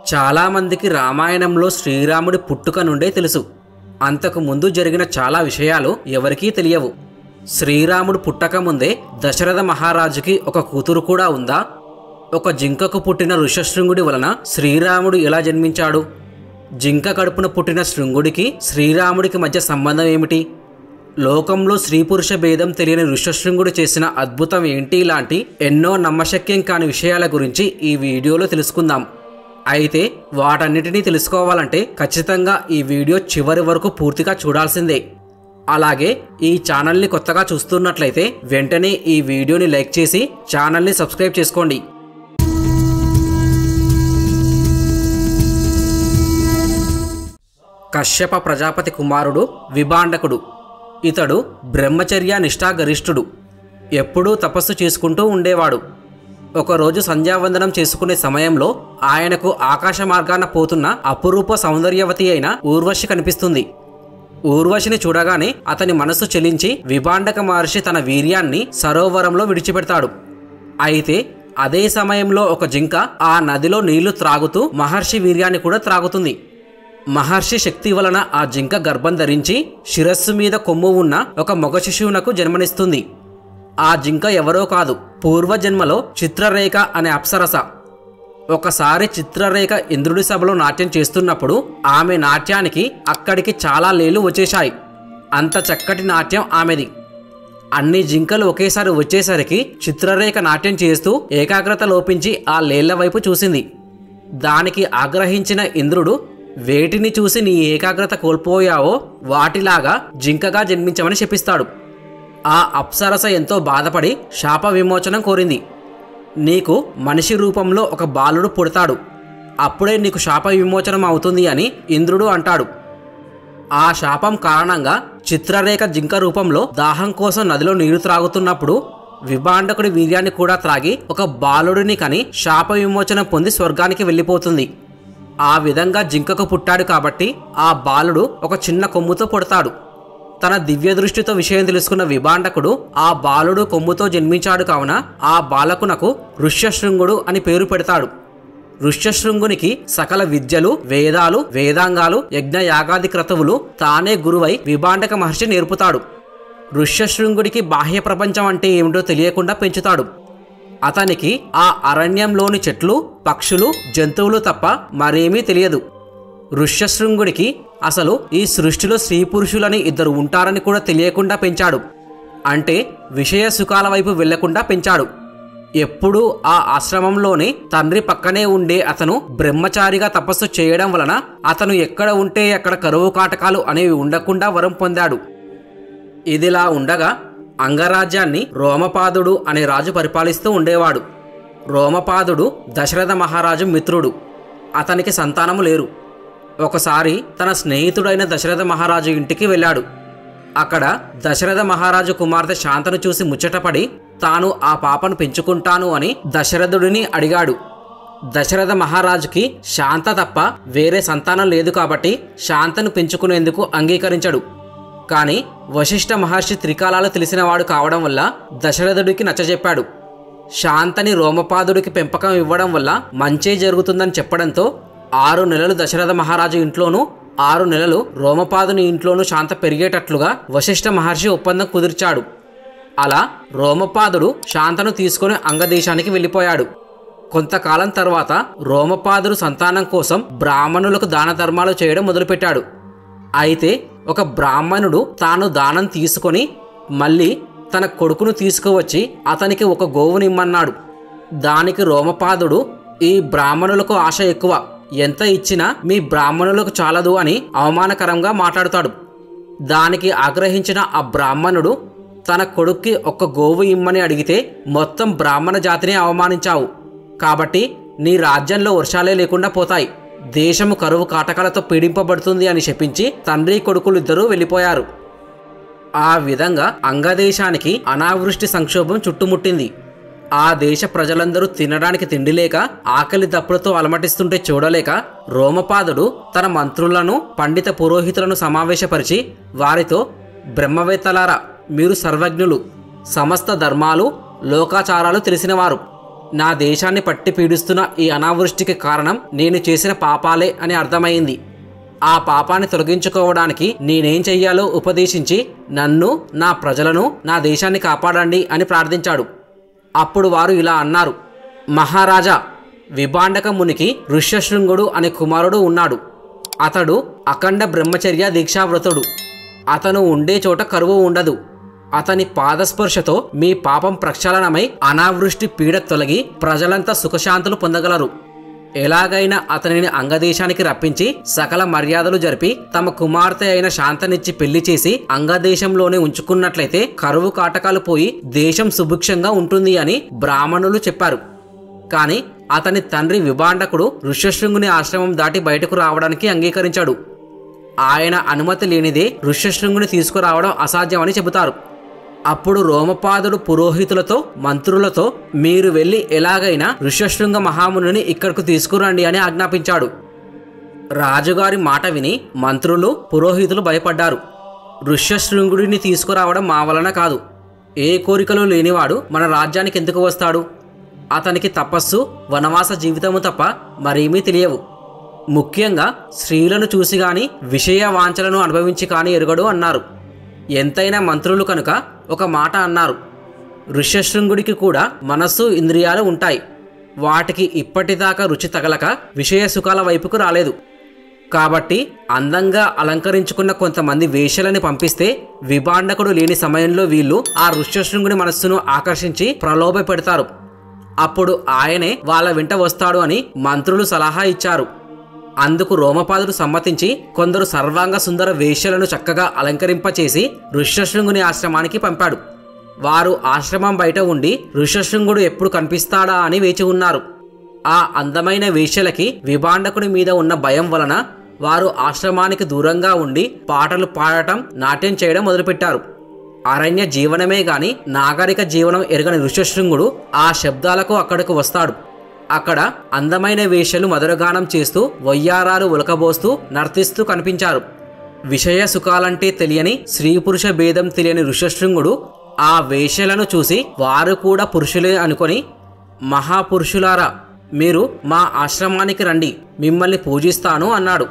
చాలామందికి రామాయణంలో శ్రీరాముడి పుట్టుక నుండే తెలుసు. అంతకు ముందు జరిగిన చాలా విషయాలు ఎవరికీ తెలియవు. శ్రీరాముడు పుట్టకముందే దశరథ మహారాజుకి ఒక కూతురు కూడా ఉందా? ఒక జింకకు పుట్టిన ఋషశృంగుడి వలన శ్రీరాముడు ఎలా జన్మించాడు? జింక కడుపున పుట్టిన శృంగుడికి శ్రీరాముడికి మధ్య సంబంధం ఏమిటి? లోకంలో స్త్రీ పురుష భేదం తెలియని ఋషశృంగుడు చేసిన అద్భుతం ఏంటి? ఇలాంటి ఎన్నో నమ్మశక్యం కాని విషయాల గురించి ఈ వీడియోలో తెలుసుకుందాం. అయితే వాటన్నిటినీ తెలుసుకోవాలంటే ఖచ్చితంగా ఈ వీడియో చివరి వరకు పూర్తిగా చూడాల్సిందే. అలాగే ఈ ఛానల్ని కొత్తగా చూస్తున్నట్లయితే వెంటనే ఈ వీడియోని లైక్ చేసి ఛానల్ని సబ్స్క్రైబ్ చేసుకోండి. కశ్యప ప్రజాపతి కుమారుడు విభాండకుడు. ఇతడు బ్రహ్మచర్య నిష్ఠాగరిష్ఠుడు. ఎప్పుడూ తపస్సు చేసుకుంటూ ఉండేవాడు. ఒకరోజు సంధ్యావందనం చేసుకునే సమయంలో ఆయనకు ఆకాశ మార్గాన పోతున్న అపురూప సౌందర్యవతి అయిన ఊర్వశి కనిపిస్తుంది. ఊర్వశిని చూడగానే అతని మనస్సు చెలించి విభాండక మహర్షి తన వీర్యాన్ని సరోవరంలో విడిచిపెడతాడు. అయితే అదే సమయంలో ఒక జింక ఆ నదిలో నీళ్లు త్రాగుతూ మహర్షి వీర్యాన్ని కూడా త్రాగుతుంది. మహర్షి శక్తి వలన ఆ జింక గర్భం ధరించి శిరస్సు మీద కొమ్ము ఉన్న ఒక మగ శిశువునకు జన్మనిస్తుంది. ఆ జింక ఎవరో కాదు, పూర్వజన్మలో చిత్రరేఖ అనే అప్సరస. ఒకసారి చిత్రరేఖ ఇంద్రుడి సభలో నాట్యం చేస్తున్నప్పుడు ఆమె నాట్యానికి అక్కడికి చాలా లేళ్లు వచ్చేశాయి. అంత చక్కటి నాట్యం ఆమెది. అన్ని జింకలు ఒకేసారి వచ్చేసరికి చిత్రరేఖ నాట్యం చేస్తూ ఏకాగ్రత లోపించి ఆ లేళ్ల వైపు చూసింది. దానికి ఆగ్రహించిన ఇంద్రుడు, వేటిని చూసి నీ ఏకాగ్రత కోల్పోయావో వాటిలాగా జింకగా జన్మించమని శపిస్తాడు. ఆ అప్సరస ఎంతో బాధపడి శాప విమోచనం కోరింది. నీకు మనిషి రూపంలో ఒక బాలుడు పుడతాడు, అప్పుడే నీకు శాప విమోచనం అవుతుంది అని ఇంద్రుడు అంటాడు. ఆ శాపం కారణంగా చిత్రరేఖ జింక రూపంలో దాహం కోసం నదిలో నీరు త్రాగుతున్నప్పుడు విభాండకుడి వీర్యాన్ని కూడా త్రాగి ఒక బాలుడిని కని శాప విమోచనం పొంది స్వర్గానికి వెళ్ళిపోతుంది. ఆ విధంగా జింకకు పుట్టాడు కాబట్టి ఆ బాలుడు ఒక చిన్న కొమ్ముతో పుడతాడు. తన దివ్య దృష్టితో విషయం తెలుసుకున్న విభాండకుడు ఆ బాలుడు కొమ్ముతో జన్మించాడు కావున ఆ బాలకునకు ఋష్యశృంగుడు అని పేరు పెడతాడు. ఋష్యశృంగునికి సకల విద్యలు, వేదాలు, వేదాంగాలు, యజ్ఞ యాగాది క్రతువులు తానే గురువై విభాండక మహర్షి నేర్పుతాడు. ఋష్యశృంగుడికి బాహ్య ప్రపంచం అంటే ఏమిటో తెలియకుండా పెంచుతాడు. అతనికి ఆ అరణ్యంలోని చెట్లు, పక్షులు, జంతువులు తప్ప మరేమీ తెలియదు. ఋష్యశృంగుడికి అసలు ఈ సృష్టిలో స్త్రీ పురుషులని ఇద్దరు ఉంటారని కూడా తెలియకుండా పెంచాడు. అంటే విషయ సుఖాల వైపు వెళ్లకుండా పెంచాడు. ఎప్పుడూ ఆ ఆశ్రమంలోనే తండ్రి పక్కనే ఉండే అతను బ్రహ్మచారిగా తపస్సు చేయడం వలన అతను ఎక్కడ ఉంటే అక్కడ కరువు కాటకాలు అనేవి ఉండకుండా వరం పొందాడు. ఇదిలా ఉండగా అంగరాజ్యాన్ని రోమపాదుడు అనే రాజు పరిపాలిస్తూ ఉండేవాడు. రోమపాదుడు దశరథ మహారాజు మిత్రుడు. అతనికి సంతానము లేరు. ఒకసారి తన స్నేహితుడైన దశరథ మహారాజు ఇంటికి వెళ్ళాడు. అక్కడ దశరథ మహారాజు కుమార్తె శాంతను చూసి ముచ్చటపడి తాను ఆ పాపను పెంచుకుంటాను అని దశరథుడిని అడిగాడు. దశరథ మహారాజుకి శాంత తప్ప వేరే సంతానం లేదు కాబట్టి శాంతను పెంచుకునేందుకు అంగీకరించాడు. కానీ వశిష్ఠ మహర్షి త్రికాలాలు తెలిసినవాడు కావడం వల్ల దశరథుడికి నచ్చజెప్పాడు. శాంతని రోమపాదుడికి పెంపకం ఇవ్వడం వల్ల మంచే జరుగుతుందని చెప్పడంతో 6 నెలలు దశరథ మహారాజు ఇంట్లోనూ 6 నెలలు రోమపాదుని ఇంట్లోనూ శాంత పెరిగేటట్లుగా వశిష్ఠ మహర్షి ఒప్పందం కుదిర్చాడు. అలా రోమపాదుడు శాంతను తీసుకుని అంగదేశానికి వెళ్ళిపోయాడు. కొంతకాలం తర్వాత రోమపాదుడు సంతానం కోసం బ్రాహ్మణులకు దాన ధర్మాలు చేయడం మొదలుపెట్టాడు. అయితే ఒక బ్రాహ్మణుడు తాను దానం తీసుకొని మళ్ళీ తన కొడుకును తీసుకువచ్చి అతనికి ఒక గోవునిమ్మన్నాడు. దానికి రోమపాదుడు, ఈ బ్రాహ్మణులకు ఆశ ఎక్కువ, ఎంత ఇచ్చినా మీ బ్రాహ్మణులకు చాలదు అని అవమానకరంగా మాట్లాడుతాడు. దానికి ఆగ్రహించిన ఆ బ్రాహ్మణుడు తన కొడుక్కి ఒక్క గోవు ఇమ్మని అడిగితే మొత్తం బ్రాహ్మణ జాతిని అవమానించావు, కాబట్టి నీ రాజ్యంలో వర్షాలే లేకుండా పోతాయి, దేశము కరువు కాటకాలతో పీడింపబడుతుంది అని శపించి తండ్రి కొడుకులు ఇద్దరూ వెళ్ళిపోయారు. ఆ విధంగా అంగదేశానికి అనావృష్టి సంక్షోభం చుట్టుముట్టింది. ఆ దేశ ప్రజలందరూ తినడానికి తిండి లేక ఆకలి దప్పులతో అలమటిస్తుంటే చూడలేక రోమపాదుడు తన మంత్రులను, పండిత పురోహితులను సమావేశపరిచి వారితో, బ్రహ్మవేత్తలారా, మీరు సర్వజ్ఞులు, సమస్త ధర్మాలు లోకాచారాలు తెలిసినవారు, నా దేశాన్ని పట్టి పీడిస్తున్న ఈ అనావృష్టికి కారణం నేను చేసిన పాపాలే అని అర్థమైంది. ఆ పాపాన్ని తొలగించుకోవడానికి నేనేం చెయ్యాలో ఉపదేశించి నన్ను, నా ప్రజలను, నా దేశాన్ని కాపాడండి అని ప్రార్థించాడు. అప్పుడు వారు ఇలా అన్నారు, మహారాజా, విభాండక మునికి ఋష్యశృంగుడు అనే కుమారుడు ఉన్నాడు. అతడు అఖండ బ్రహ్మచర్య దీక్షావ్రతుడు. అతను ఉండే చోట కరువు ఉండదు. అతని పాదస్పర్శతో మీ పాపం ప్రక్షాళనమై అనావృష్టి పీడ తొలగి ప్రజలంతా సుఖశాంతులు పొందగలరు. ఎలాగైనా అతనిని అంగదేశానికి రప్పించి సకల మర్యాదలు జరిపి తమ కుమార్తె అయిన శాంతనిచ్చి పెళ్లి చేసి అంగదేశంలోనే ఉంచుకున్నట్లయితే కరువు కాటకాలు పోయి దేశం సుభిక్షంగా ఉంటుంది అని బ్రాహ్మణులు చెప్పారు. కానీ అతని తండ్రి విభాండకుడు ఋష్యశృంగుని ఆశ్రమం దాటి బయటకు రావడానికి అంగీకరించాడు. ఆయన అనుమతి లేనిదే ఋష్యశృంగుని తీసుకురావడం అసాధ్యమని చెబుతారు. అప్పుడు రోమపాదుడు పురోహితులతో, మంత్రులతో, మీరు వెళ్ళి ఎలాగైనా ఋష్యశృంగ మహామునిని ఇక్కడకు తీసుకురండి అని ఆజ్ఞాపించాడు. రాజుగారి మాట విని మంత్రులు, పురోహితులు భయపడ్డారు. ఋష్యశృంగుడిని తీసుకురావడం మా వలన కాదు. ఏ కోరికలు లేనివాడు మన రాజ్యానికి ఎందుకు వస్తాడు? అతనికి తపస్సు, వనవాస జీవితము తప్ప మరేమీ తెలియవు. ముఖ్యంగా స్త్రీలను చూసి గాని, విషయ వాంఛలను అనుభవించి కాని ఎరుగడు అన్నారు. ఎంతైనా మంత్రులు కనుక ఒక మాట అన్నారు, ఋష్యశృంగుడికి కూడా మనస్సు, ఇంద్రియాలు ఉంటాయి. వాటికి ఇప్పటిదాకా రుచి తగలక విషయ సుఖాల వైపుకు రాలేదు. కాబట్టి అందంగా అలంకరించుకున్న కొంతమంది వేశ్యలని పంపిస్తే విభాండకుడు లేని సమయంలో వీళ్ళు ఆ ఋష్యశృంగుడి మనస్సును ఆకర్షించి ప్రలోభ పెడతారు. అప్పుడు ఆయనే వాళ్ళ వెంట వస్తాడు అని మంత్రులు సలహా ఇచ్చారు. అందుకు రోమపాదుడు సమ్మతించి కొందరు సర్వాంగ సుందర వేశ్యలను చక్కగా అలంకరింపచేసి ఋష్యశృంగుని ఆశ్రమానికి పంపాడు. వారు ఆశ్రమం బయట ఉండి ఋష్యశృంగుడు ఎప్పుడు కనిపిస్తాడా అని వేచి ఉన్నారు. ఆ అందమైన వేశ్యలకి విభాండకుడి మీద ఉన్న భయం వలన వారు ఆశ్రమానికి దూరంగా ఉండి పాటలు పాడటం, నాట్యం చేయడం మొదలుపెట్టారు. అరణ్య జీవనమే గాని నాగరిక జీవనం ఎరగని ఋష్యశృంగుడు ఆ శబ్దాలకు అక్కడకు వస్తాడు. అక్కడ అందమైన వేశ్యలు మధురగానం చేస్తూ, వయ్యారాలు ఉలకబోస్తూ, నర్తిస్తూ కనిపించారు. విషయ సుఖాలంటే తెలియని, స్త్రీ పురుష భేదం తెలియని ఋష్యశృంగుడు ఆ వేశ్యలను చూసి వారు కూడా పురుషులే అనుకొని, మహాపురుషులారా, మీరు మా ఆశ్రమానికి రండి, మిమ్మల్ని పూజిస్తాను అన్నాడు.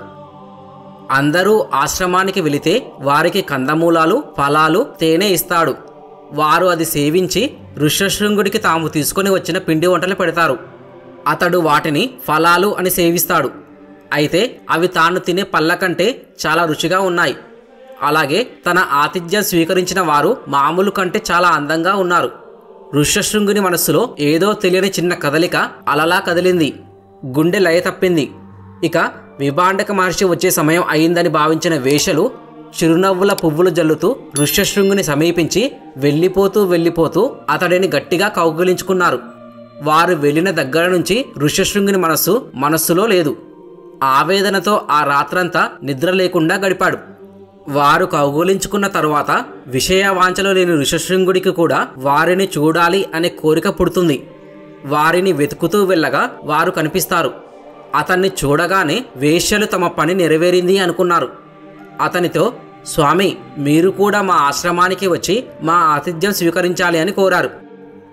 అందరూ ఆశ్రమానికి వెళితే వారికి కందమూలాలు, ఫలాలు, తేనె ఇస్తాడు. వారు అది సేవించి ఋష్యశృంగుడికి తాము తీసుకొని వచ్చిన పిండి వంటలు పెడతారు. అతడు వాటిని ఫలాలు అని సేవిస్తాడు. అయితే అవి తాను తినే పళ్ళ కంటే చాలా రుచిగా ఉన్నాయి. అలాగే తన ఆతిథ్యం స్వీకరించిన వారు మామూలు కంటే చాలా అందంగా ఉన్నారు. ఋష్యశృంగుని మనస్సులో ఏదో తెలియని చిన్న కదలిక అలలా కదిలింది. గుండె లయ తప్పింది. ఇక విభాండక మహర్షి వచ్చే సమయం అయిందని భావించిన వేశ్యలు చిరునవ్వుల పువ్వులు జల్లుతూ ఋష్యశృంగుని సమీపించి వెళ్ళిపోతూ అతడిని గట్టిగా కౌగిలించుకున్నారు. వారు వెళ్ళిన దగ్గర నుంచి ఋష్యశృంగుని మనస్సులో లేదు. ఆవేదనతో ఆ రాత్రంతా నిద్ర లేకుండా గడిపాడు. వారు కౌగోలించుకున్న తరువాత విషయవాంఛలు లేని ఋష్యశృంగుడికి కూడా వారిని చూడాలి అనే కోరిక పుడుతుంది. వారిని వెతుకుతూ వెళ్ళగా వారు కనిపిస్తారు. అతన్ని చూడగానే వేశ్యలు తమ పని నెరవేరింది అనుకున్నారు. అతనితో, స్వామి, మీరు కూడా మా ఆశ్రమానికి వచ్చి మా ఆతిథ్యం స్వీకరించాలి అని కోరారు.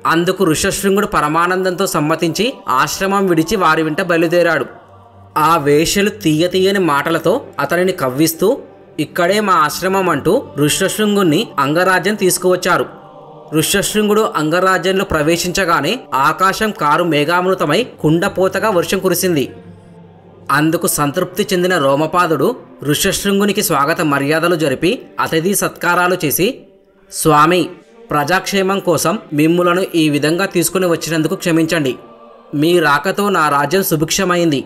అందుకు ఋష్యశృంగుడు పరమానందంతో సమ్మతించి ఆశ్రమం విడిచి వారి వెంట బయలుదేరాడు. ఆ వేశ్యలు తీయని మాటలతో అతనిని కవ్విస్తూ ఇక్కడే మా ఆశ్రమం అంటూ ఋష్యశృంగుణ్ణి అంగరాజ్యం తీసుకువచ్చారు. ఋష్యశృంగుడు అంగరాజ్యంలో ప్రవేశించగానే ఆకాశం కారు మేఘామృతమై కుండపోతగా వర్షం కురిసింది. అందుకు సంతృప్తి చెందిన రోమపాదుడు ఋష్యశృంగునికి స్వాగత మర్యాదలు జరిపి అతిథి సత్కారాలు చేసి, స్వామి, ప్రజాక్షేమం కోసం మిమ్ములను ఈ విధంగా తీసుకుని వచ్చినందుకు క్షమించండి. మీ రాకతో నా రాజ్యం సుభిక్షమైంది.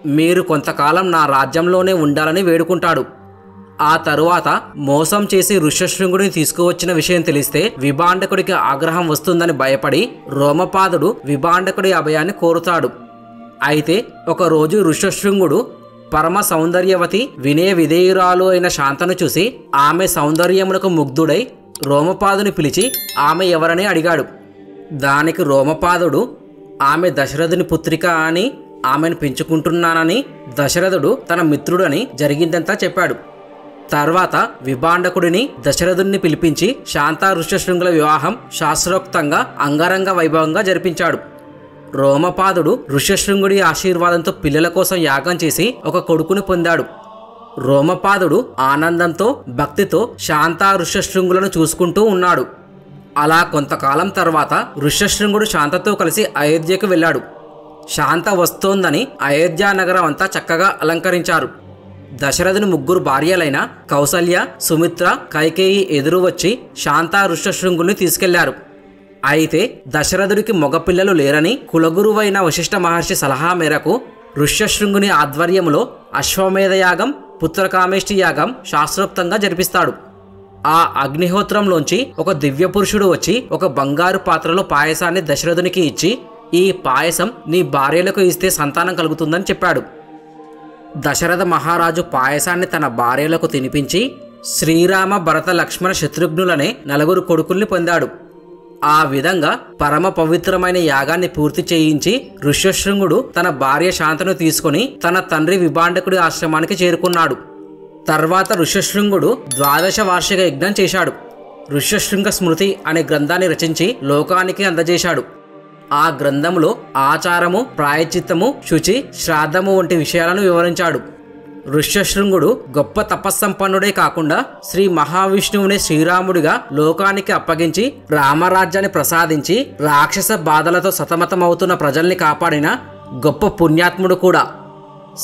మీరు కొంతకాలం నా రాజ్యంలోనే ఉండాలని వేడుకుంటాడు. ఆ తరువాత మోసం చేసి ఋష్యశృంగుడిని తీసుకువచ్చిన విషయం తెలిస్తే విభాండకుడికి ఆగ్రహం వస్తుందని భయపడి రోమపాదుడు విభాండకుడి అభయాన్ని కోరుతాడు. అయితే ఒకరోజు ఋష్యశృంగుడు పరమ సౌందర్యవతి, వినయ విధేయురాలు అయిన శాంతను చూసి ఆమె సౌందర్యమునకు ముగ్ధుడై రోమపాదుని పిలిచి ఆమె ఎవరని అడిగాడు. దానికి రోమపాదుడు ఆమె దశరథుని పుత్రిక అని, ఆమెను పెంచుకుంటున్నానని, దశరథుడు తన మిత్రుడని జరిగిందంతా చెప్పాడు. తర్వాత విభాండకుడిని, దశరథుడిని పిలిపించి శాంతా ఋష్యశృంగుల వివాహం శాస్త్రోక్తంగా అంగరంగ వైభవంగా జరిపించాడు. రోమపాదుడు ఋష్యశృంగుడి ఆశీర్వాదంతో పిల్లల కోసం యాగం చేసి ఒక కొడుకుని పొందాడు. రోమపాదుడు ఆనందంతో భక్తితో శాంత ఋష్యశృంగులను చూసుకుంటూ ఉన్నాడు. అలా కొంతకాలం తర్వాత ఋష్యశృంగుడు శాంతతో కలిసి అయోధ్యకు వెళ్ళాడు. శాంత వస్తోందని అయోధ్య నగరం అంతా చక్కగా అలంకరించారు. దశరథుని 3 భార్యలైన కౌసల్య, సుమిత్ర, కైకేయి ఎదురు వచ్చి శాంత ఋష్యశృంగుని తీసుకెళ్లారు. అయితే దశరథుడికి మగపిల్లలు లేరని కులగురువైన వశిష్ఠ మహర్షి సలహా మేరకు ఋష్యశృంగుని ఆధ్వర్యంలో అశ్వమేధయాగం, పుత్రకామేష్టి యాగం శాస్త్రోక్తంగా జరిపిస్తాడు. ఆ అగ్నిహోత్రంలోంచి ఒక దివ్య పురుషుడు వచ్చి ఒక బంగారు పాత్రలో పాయసాన్ని దశరథునికి ఇచ్చి, ఈ పాయసం నీ భార్యలకు ఇస్తే సంతానం కలుగుతుందని చెప్పాడు. దశరథ మహారాజు పాయసాన్ని తన భార్యలకు తినిపించి శ్రీరామ, భరత, లక్ష్మణ, శత్రుఘ్నులనే 4 కొడుకుల్ని పొందాడు. ఆ విధంగా పరమ పవిత్రమైన యాగాన్ని పూర్తి చేయించి ఋష్యశృంగుడు తన భార్య శాంతను తీసుకుని తన తండ్రి విభాండకుడి ఆశ్రమానికి చేరుకున్నాడు. తర్వాత ఋష్యశృంగుడు 12 వార్షిక యజ్ఞం చేశాడు. ఋష్యశృంగ స్మృతి అనే గ్రంథాన్ని రచించి లోకానికి అందజేశాడు. ఆ గ్రంథంలో ఆచారము, ప్రాయశ్చిత్తము, శుచి, శ్రాద్ధము వంటి విషయాలను వివరించాడు. ఋష్యశృంగుడు గొప్ప తపస్సంపన్నుడే కాకుండా శ్రీ మహావిష్ణువుని శ్రీరాముడిగా లోకానికి అప్పగించి రామరాజ్యాన్ని ప్రసాదించి రాక్షస బాధలతో సతమతమవుతున్న ప్రజల్ని కాపాడిన గొప్ప పుణ్యాత్ముడు కూడా.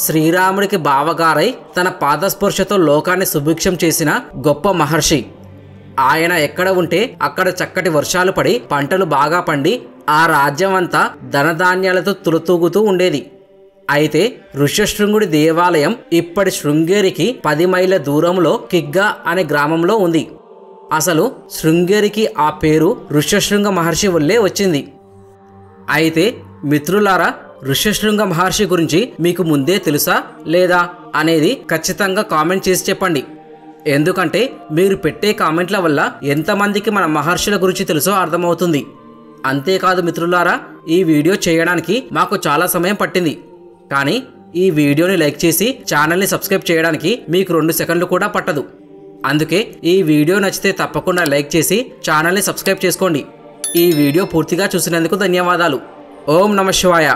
శ్రీరాముడికి బావగారై తన పాదస్పర్శతో లోకాన్ని సుభిక్షం చేసిన గొప్ప మహర్షి. ఆయన ఎక్కడ ఉంటే అక్కడ చక్కటి వర్షాలు పడి పంటలు బాగా పండి ఆ రాజ్యం అంతా ధనధాన్యాలతో తులతూగుతూ ఉండేది. అయితే ఋష్యశృంగుడి దేవాలయం ఇప్పటి శృంగేరికి 10 మైళ్ళ దూరంలో కిగ్గా అనే గ్రామంలో ఉంది. అసలు శృంగేరికి ఆ పేరు ఋష్యశృంగ మహర్షి వల్లే వచ్చింది. అయితే మిత్రులారా, ఋష్యశృంగ మహర్షి గురించి మీకు ముందే తెలుసా లేదా అనేది ఖచ్చితంగా కామెంట్ చేసి చెప్పండి. ఎందుకంటే మీరు పెట్టే కామెంట్ల వల్ల ఎంతమందికి మన మహర్షుల గురించి తెలుసో అర్థమవుతుంది. అంతేకాదు మిత్రులారా, ఈ వీడియో చేయడానికి మాకు చాలా సమయం పట్టింది. కానీ ఈ వీడియోని లైక్ చేసి ఛానల్ని సబ్స్క్రైబ్ చేయడానికి మీకు 2 సెకండ్లు కూడా పట్టదు. అందుకే ఈ వీడియో నచ్చితే తప్పకుండా లైక్ చేసి ఛానల్ని సబ్స్క్రైబ్ చేసుకోండి. ఈ వీడియో పూర్తిగా చూసినందుకు ధన్యవాదాలు. ఓం నమః శివాయ.